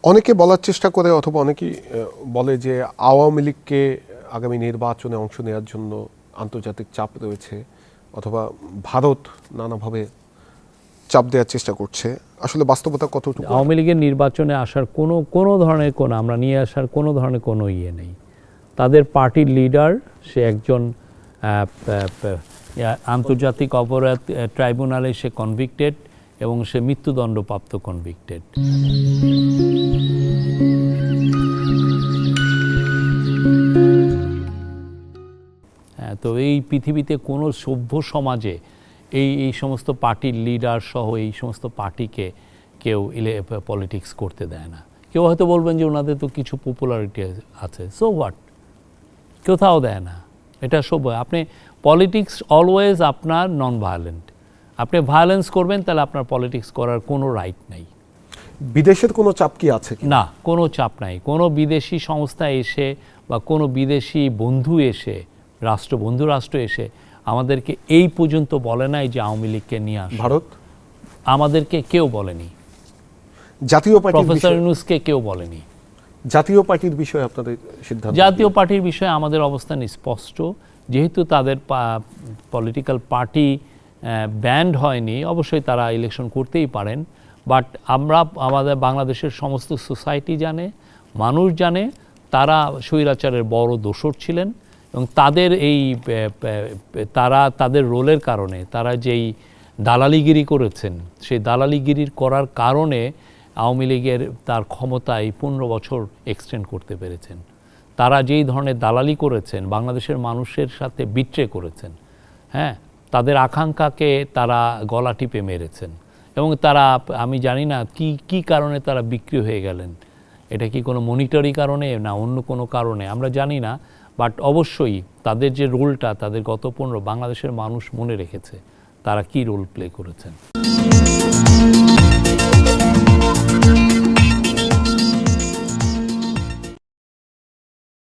অনেকে বলার চেষ্টা করে অথবা অনেকেই বলে যে আওয়ামী লীগকে আগামী নির্বাচনে অংশ নেওয়ার জন্য আন্তর্জাতিক চাপ রয়েছে অথবা ভারত নানাভাবে চাপ দেওয়ার চেষ্টা করছে। আসলে বাস্তবতা কতটুকু? আওয়ামী লীগের নির্বাচনে আসার কোনো ধরনের আমরা নিয়ে আসার কোনো ধরনের কোনো ইয়ে নেই। তাদের পার্টির লিডার সে একজন আন্তর্জাতিক অপরাধ ট্রাইব্যুনালে সে কনভিক্টেড এবং সে মৃত্যুদণ্ডপ্রাপ্ত কনভিক্টেড। তো এই পৃথিবীতে কোনো সভ্য সমাজে এই সমস্ত পার্টির লিডার সহ এই সমস্ত পার্টিকে কেউ পলিটিক্স করতে দেয় না। কেউ হয়তো বলবেন যে ওনাদের তো কিছু পপুলারিটি আছে, সো হোয়াট, কোথাও দেয় না। এটা সভ্য। আপনি পলিটিক্স অলওয়েজ আপনার নন ভায়োলেন্ট। আপনি ভায়োলেন্স করবেন তাহলে আপনার পলিটিক্স করার কোনো রাইট নেই। বিদেশের কোনো চাপ কি আছে? না, কোনো চাপ নাই। কোনো বিদেশি সংস্থা এসে বা কোনো বিদেশি বন্ধু এসে বন্ধু রাষ্ট্র এসে আমাদেরকে এই পর্যন্ত বলে নাই যে আওয়ামী লীগকে নিয়ে আসে। ভারত আমাদেরকে কেউ বলেনি। জাতীয় পার্টি প্রফেসর ইউনূসকে কেউ বলেনি। জাতীয় পার্টির বিষয়ে আপনাদের সিদ্ধান্ত? জাতীয় পার্টির বিষয়ে আমাদের অবস্থান স্পষ্ট। যেহেতু তাদের পলিটিক্যাল পার্টি ব্যান্ড হয়নি, অবশ্যই তারা ইলেকশন করতেই পারেন, বাট আমাদের বাংলাদেশের সমস্ত সোসাইটি জানে, মানুষ জানে তারা স্বৈরাচারের বড় দোসর ছিলেন এবং তাদের রোলের কারণে তারা যেই দালালিগিরি করেছেন, সেই দালালিগিরির করার কারণে আওয়ামী লীগের তার ক্ষমতায় 15 বছর এক্সটেন্ড করতে পেরেছেন। তারা যেই ধরনের দালালি করেছেন, বাংলাদেশের মানুষের সাথে বিট্রে করেছেন, হ্যাঁ, তাদের আকাঙ্ক্ষাকে তারা গলা টিপে মেরেছেন এবং তারা, আমি জানি না কি কারণে তারা বিক্রি হয়ে গেলেন। এটা কি কোনো মনিটারি কারণে না অন্য কোনো কারণে আমরা জানি না, বাট অবশ্যই তাদের যে রোলটা তাদের গত 15 বাংলাদেশের মানুষ মনে রেখেছে তারা কি রোল প্লে করেছেন।